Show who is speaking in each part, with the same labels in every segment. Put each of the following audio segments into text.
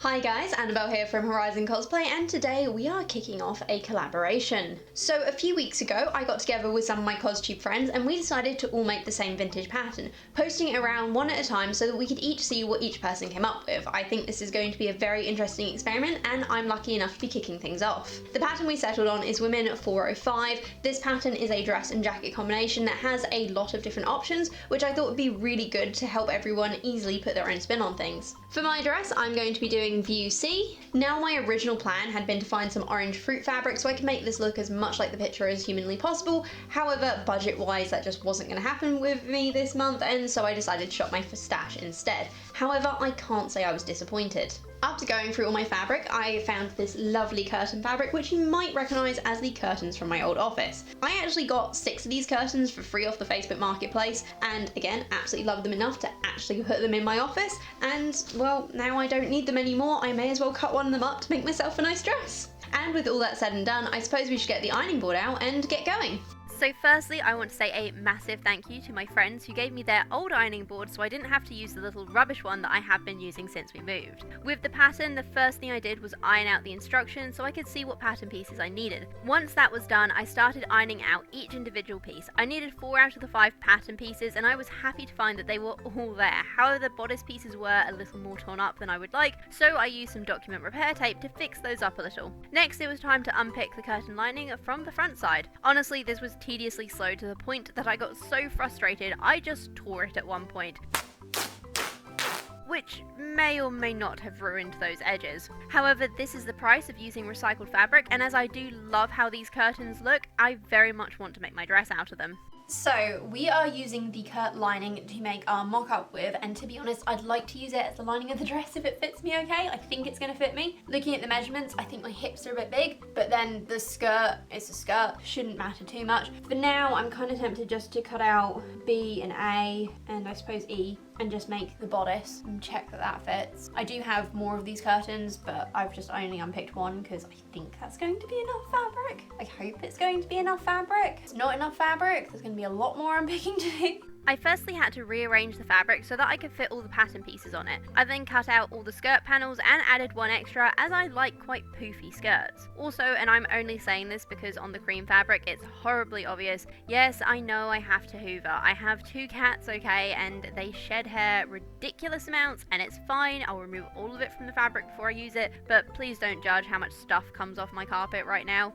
Speaker 1: Hi guys, Annabelle here from Horizon Cosplay, and today we are kicking off a collaboration. So a few weeks ago I got together with some of my CosTube friends and we decided to all make the same vintage pattern, posting it around one at a time so that we could each see what each person came up with. I think this is going to be a very interesting experiment and I'm lucky enough to be kicking things off. The pattern we settled on is Women 405. This pattern is a dress and jacket combination that has a lot of different options, which I thought would be really good to help everyone easily put their own spin on things. For my dress, I'm going to be doing View C. Now, my original plan had been to find some orange fruit fabric so I could make this look as much like the picture as humanly possible. However, budget-wise, that just wasn't going to happen with me this month, and so I decided to shop my stash instead. However, I can't say I was disappointed. After going through all my fabric, I found this lovely curtain fabric, which you might recognise as the curtains from my old office. I actually got 6 of these curtains for free off the Facebook Marketplace, and again, absolutely loved them enough to actually put them in my office, and well, now I don't need them anymore. I may as well cut one of them up to make myself a nice dress. And with all that said and done, I suppose we should get the ironing board out and get going.
Speaker 2: So firstly, I want to say a massive thank you to my friends who gave me their old ironing board so I didn't have to use the little rubbish one that I have been using since we moved. With the pattern, the first thing I did was iron out the instructions so I could see what pattern pieces I needed. Once that was done, I started ironing out each individual piece. I needed 4 out of the 5 pattern pieces and I was happy to find that they were all there. However, the bodice pieces were a little more torn up than I would like, so I used some document repair tape to fix those up a little. Next, it was time to unpick the curtain lining from the front side. Honestly, this was tediously slow to the point that I got so frustrated I just tore it at one point, which may or may not have ruined those edges. However, this is the price of using recycled fabric, and as I do love how these curtains look, I very much want to make my dress out of them.
Speaker 1: So we are using the curtain lining to make our mock-up with, and to be honest, I'd like to use it as the lining of the dress if it fits me okay. I think it's going to fit me. Looking at the measurements, I think my hips are a bit big, but then the skirt is a skirt, shouldn't matter too much. For now, I'm kind of tempted just to cut out B and A, and I suppose E, and just make the bodice and check that that fits. I do have more of these curtains, but I've just only unpicked one because I think that's going to be enough fabric. I hope it's going to be enough fabric. If it's not enough fabric, there's going to be a lot more unpicking to do.
Speaker 2: I firstly had to rearrange the fabric so that I could fit all the pattern pieces on it. I then cut out all the skirt panels and added one extra as I like quite poofy skirts. Also, and I'm only saying this because on the cream fabric it's horribly obvious, yes, I know I have to hoover. I have 2 cats, okay, and they shed hair ridiculous amounts and it's fine. I'll remove all of it from the fabric before I use it, but please don't judge how much stuff comes off my carpet right now.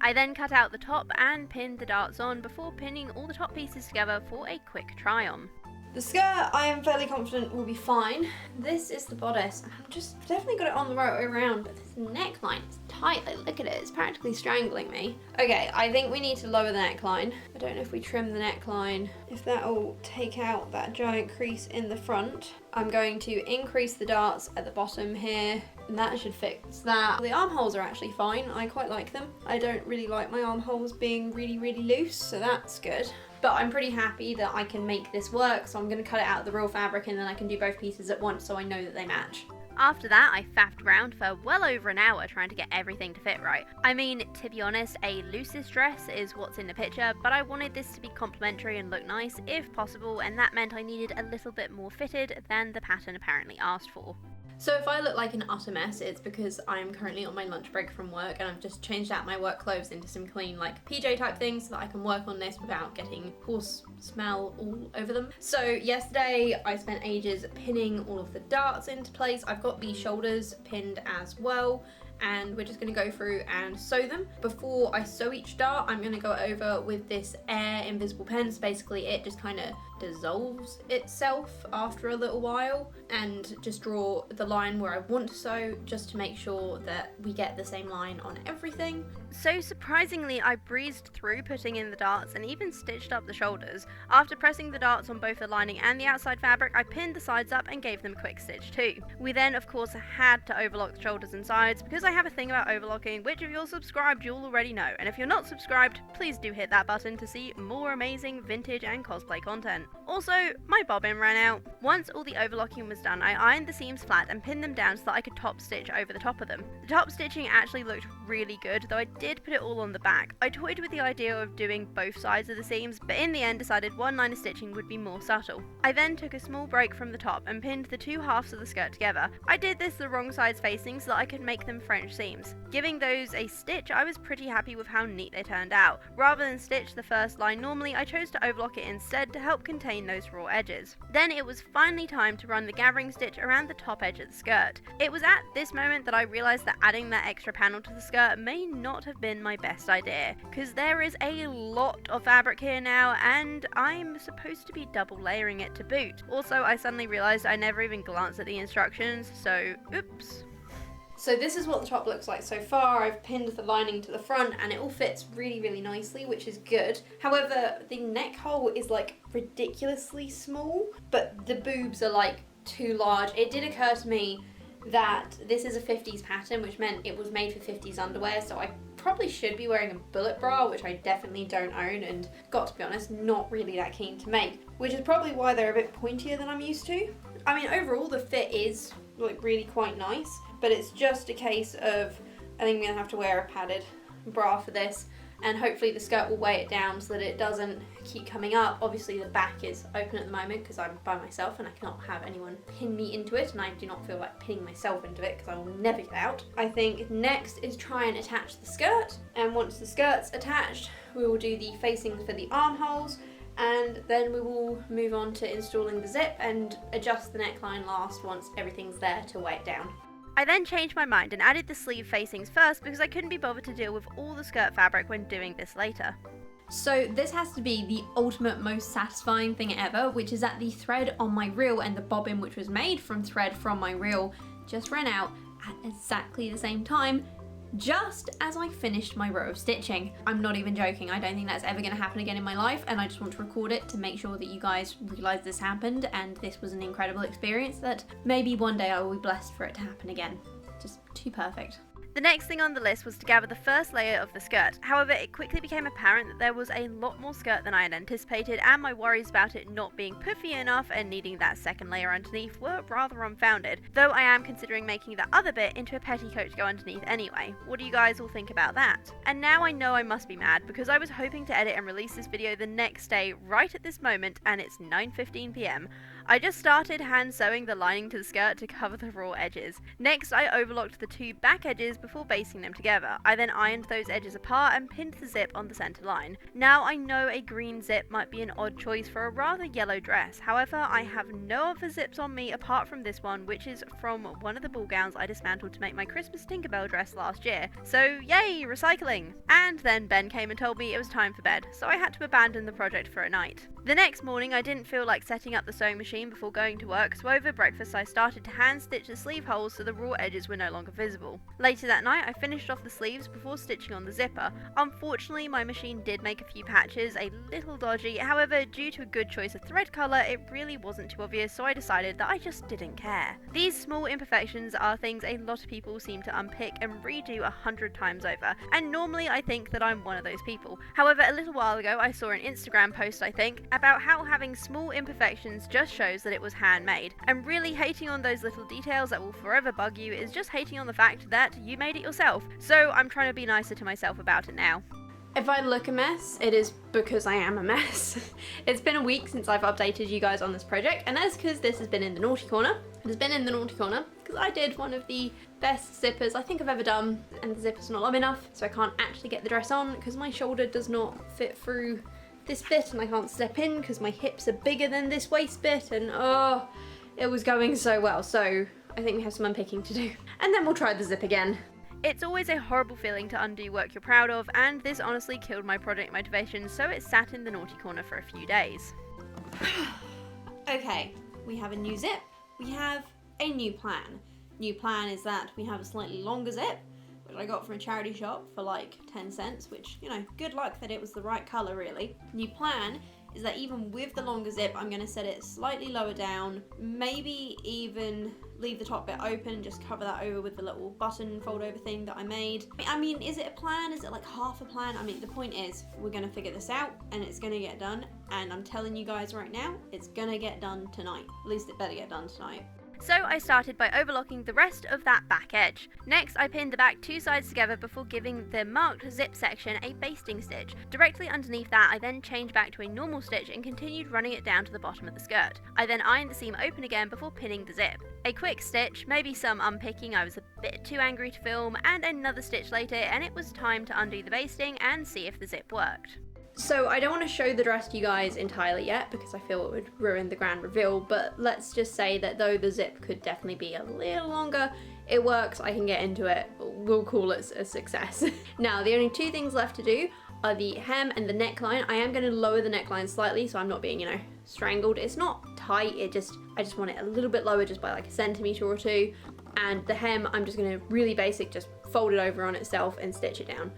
Speaker 2: I then cut out the top and pinned the darts on before pinning all the top pieces together for a quick try on.
Speaker 1: The skirt, I am fairly confident will be fine. This is the bodice. I've just definitely got it on the right way around, but this neckline is tight. Like, look at it, it's practically strangling me. Okay, I think we need to lower the neckline. I don't know if we trim the neckline, if that'll take out that giant crease in the front. I'm going to increase the darts at the bottom here, and that should fix that. The armholes are actually fine. I quite like them. I don't really like my armholes being really, really loose, so that's good. But I'm pretty happy that I can make this work, so I'm going to cut it out of the real fabric and then I can do both pieces at once so I know that they match.
Speaker 2: After that, I faffed around for well over an hour trying to get everything to fit right. I mean, to be honest, a loosest dress is what's in the picture, but I wanted this to be complimentary and look nice if possible, and that meant I needed a little bit more fitted than the pattern apparently asked for.
Speaker 1: So if I look like an utter mess, it's because I'm currently on my lunch break from work and I've just changed out my work clothes into some clean, like, PJ type things so that I can work on this without getting horse smell all over them. So yesterday I spent ages pinning all of the darts into place. I've got the shoulders pinned as well, and we're just going to go through and sew them. Before I sew each dart, I'm going to go over with this air invisible pen. So basically it just kind of dissolves itself after a little while, and just draw the line where I want to sew just to make sure that we get the same line on everything.
Speaker 2: So surprisingly, I breezed through putting in the darts and even stitched up the shoulders. After pressing the darts on both the lining and the outside fabric, I pinned the sides up and gave them a quick stitch too. We then of course had to overlock the shoulders and sides because I have a thing about overlocking, which if you're subscribed you'll already know, and if you're not subscribed, please do hit that button to see more amazing vintage and cosplay content. important. Also, my bobbin ran out. Once all the overlocking was done, I ironed the seams flat and pinned them down so that I could top stitch over the top of them. The top stitching actually looked really good, though I did put it all on the back. I toyed with the idea of doing both sides of the seams, but in the end decided one line of stitching would be more subtle. I then took a small break from the top and pinned the two halves of the skirt together. I did this the wrong sides facing so that I could make them French seams. Giving those a stitch, I was pretty happy with how neat they turned out. Rather than stitch the first line normally, I chose to overlock it instead to help contain those raw edges. Then it was finally time to run the gathering stitch around the top edge of the skirt. It was at this moment that I realised that adding that extra panel to the skirt may not have been my best idea, because there is a lot of fabric here now and I'm supposed to be double layering it to boot. Also, I suddenly realised I never even glanced at the instructions, so oops.
Speaker 1: So this is what the top looks like so far. I've pinned the lining to the front and it all fits really nicely, which is good. However, the neck hole is like ridiculously small, but the boobs are like too large. It did occur to me that this is a 50s pattern, which meant it was made for 50s underwear, so I probably should be wearing a bullet bra, which I definitely don't own and, got to be honest, not really that keen to make, which is probably why they're a bit pointier than I'm used to. I mean, overall the fit is like really quite nice, but it's just a case of I think I'm gonna have to wear a padded bra for this, and hopefully the skirt will weigh it down so that it doesn't keep coming up. Obviously the back is open at the moment because I'm by myself and I cannot have anyone pin me into it, and I do not feel like pinning myself into it because I will never get out. I think next is try and attach the skirt, and once the skirt's attached we will do the facings for the armholes, and then we will move on to installing the zip and adjust the neckline last once everything's there to weigh it down.
Speaker 2: I then changed my mind and added the sleeve facings first because I couldn't be bothered to deal with all the skirt fabric when doing this later.
Speaker 1: So this has to be the ultimate most satisfying thing ever, which is that the thread on my reel and the bobbin, which was made from thread from my reel, just ran out at exactly the same time, just as I finished my row of stitching. I'm not even joking, I don't think that's ever going to happen again in my life, and I just want to record it to make sure that you guys realise this happened and this was an incredible experience that maybe one day I will be blessed for it to happen again. Just too perfect.
Speaker 2: The next thing on the list was to gather the first layer of the skirt. However, it quickly became apparent that there was a lot more skirt than I had anticipated, and my worries about it not being puffy enough and needing that second layer underneath were rather unfounded, though I am considering making the other bit into a petticoat to go underneath anyway. What do you guys all think about that? And now I know I must be mad, because I was hoping to edit and release this video the next day right at this moment, and it's 9:15 PM. I just started hand sewing the lining to the skirt to cover the raw edges. Next, I overlocked the two back edges before basting them together. I then ironed those edges apart and pinned the zip on the centre line. Now I know a green zip might be an odd choice for a rather yellow dress, however I have no other zips on me apart from this one, which is from one of the ball gowns I dismantled to make my Christmas Tinkerbell dress last year. So yay, recycling! And then Ben came and told me it was time for bed, so I had to abandon the project for a night. The next morning I didn't feel like setting up the sewing machine before going to work, so over breakfast I started to hand stitch the sleeve holes so the raw edges were no longer visible. Later that night I finished off the sleeves before stitching on the zipper. Unfortunately my machine did make a few patches, a little dodgy, however due to a good choice of thread colour it really wasn't too obvious, so I decided that I just didn't care. These small imperfections are things a lot of people seem to unpick and redo 100 times over, and normally I think that I'm one of those people. However, a little while ago I saw an Instagram post, I think, about how having small imperfections just shows that it was handmade, and really hating on those little details that will forever bug you is just hating on the fact that you made it yourself. So I'm trying to be nicer to myself about it now.
Speaker 1: If I look a mess, it is because I am a mess. It's been a week since I've updated you guys on this project, and that's because this has been in the naughty corner. It has been in the naughty corner because I did one of the best zippers I think I've ever done, and the zipper's not long enough, so I can't actually get the dress on because my shoulder does not fit through this bit, and I can't step in because my hips are bigger than this waist bit, and oh, it was going so well. So I think we have some unpicking to do, and then we'll try the zip again.
Speaker 2: It's always a horrible feeling to undo work you're proud of, and this honestly killed my project motivation, so it sat in the naughty corner for a few days.
Speaker 1: Okay, we have a new zip, we have a new plan. New plan is that we have a slightly longer zip, which I got from a charity shop for like 10 cents, which, you know, good luck that it was the right colour really. New plan is that even with the longer zip, I'm going to set it slightly lower down, maybe even leave the top bit open, just cover that over with the little button fold over thing that I made. I mean, is it a plan? Is it like half a plan? I mean, the point is we're going to figure this out and it's going to get done. And I'm telling you guys right now, it's going to get done tonight. At least it better get done tonight.
Speaker 2: So I started by overlocking the rest of that back edge. Next, I pinned the back two sides together before giving the marked zip section a basting stitch. Directly underneath that, I then changed back to a normal stitch and continued running it down to the bottom of the skirt. I then ironed the seam open again before pinning the zip. A quick stitch, maybe some unpicking, I was a bit too angry to film, and another stitch later, and it was time to undo the basting and see if the zip worked.
Speaker 1: So I don't want to show the dress to you guys entirely yet because I feel it would ruin the grand reveal, but let's just say that though the zip could definitely be a little longer, it works, I can get into it, we'll call it a success. Now the only two things left to do are the hem and the neckline. I am going to lower the neckline slightly so I'm not being, strangled. It's not tight, I just want it a little bit lower, just by like a centimetre or two. And the hem, I'm just going to really basic, just fold it over on itself and stitch it down.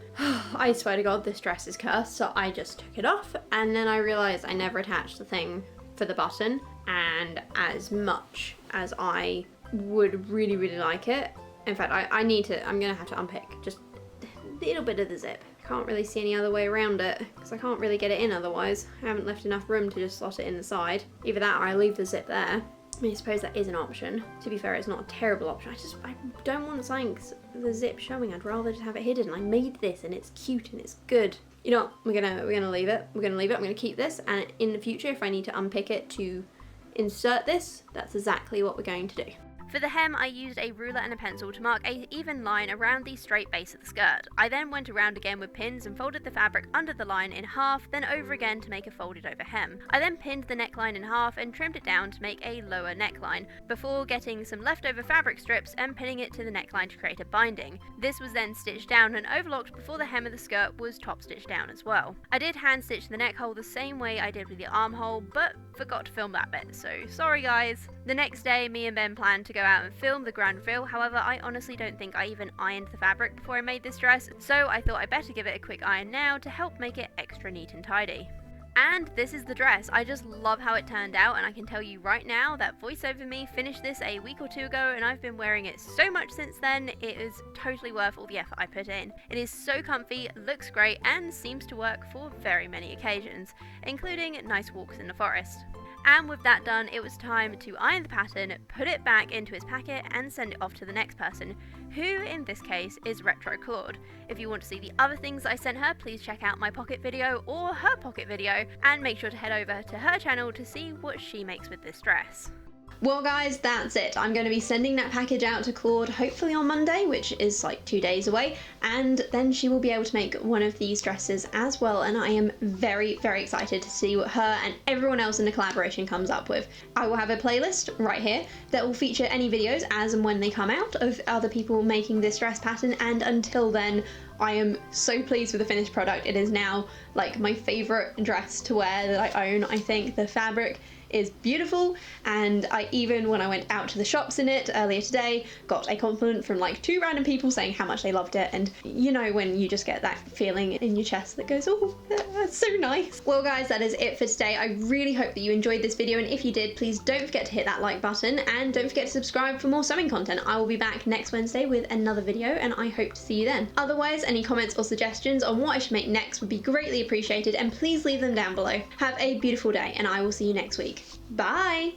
Speaker 1: I swear to God, this dress is cursed, so I just took it off, and then I realised I never attached the thing for the button, and as much as I would really, really like it, in fact, I'm going to have to unpick just a little bit of the zip. I can't really see any other way around it, because I can't really get it in otherwise. I haven't left enough room to just slot it in the side. Either that or I leave the zip there. I mean, I suppose that is an option. To be fair, it's not a terrible option. I don't want something, the zip showing. I'd rather just have it hidden. I made this and it's cute and it's good. You know what? We're gonna leave it. We're gonna leave it. I'm gonna keep this, and in the future, if I need to unpick it to insert this, that's exactly what we're going to do.
Speaker 2: For the hem, I used a ruler and a pencil to mark an even line around the straight base of the skirt. I then went around again with pins and folded the fabric under the line in half, then over again to make a folded over hem. I then pinned the neckline in half and trimmed it down to make a lower neckline, before getting some leftover fabric strips and pinning it to the neckline to create a binding. This was then stitched down and overlocked before the hem of the skirt was top stitched down as well. I did hand stitch the neck hole the same way I did with the armhole, but forgot to film that bit, so sorry guys. The next day, me and Ben planned to go out and film the grand reveal. However, I honestly don't think I even ironed the fabric before I made this dress, so I thought I'd better give it a quick iron now to help make it extra neat and tidy. And this is the dress. I just love how it turned out, and I can tell you right now that voiceover me finished this a week or two ago, and I've been wearing it so much since then. It is totally worth all the effort I put in. It is so comfy, looks great, and seems to work for very many occasions, including nice walks in the forest. And with that done, it was time to iron the pattern, put it back into its packet, and send it off to the next person, who in this case is Retro Claude. If you want to see the other things I sent her, please check out my pocket video or her pocket video, and make sure to head over to her channel to see what she makes with this dress.
Speaker 1: Well guys, that's it. I'm going to be sending that package out to Claude hopefully on Monday, which is like 2 days away, and then she will be able to make one of these dresses as well, and I am very, very excited to see what her and everyone else in the collaboration comes up with. I will have a playlist right here that will feature any videos as and when they come out of other people making this dress pattern, and until then, I am so pleased with the finished product. It is now like my favourite dress to wear that I own. I think the fabric is beautiful, and I even, when I went out to the shops in it earlier today, got a compliment from like 2 random people saying how much they loved it, and you know when you just get that feeling in your chest that goes, oh, that's so nice. Well guys, that is it for today. I really hope that you enjoyed this video, and if you did, please don't forget to hit that like button, and don't forget to subscribe for more sewing content. I will be back next Wednesday with another video, and I hope to see you then. Otherwise, any comments or suggestions on what I should make next would be greatly appreciated, and please leave them down below. Have a beautiful day, and I will see you next week. Bye!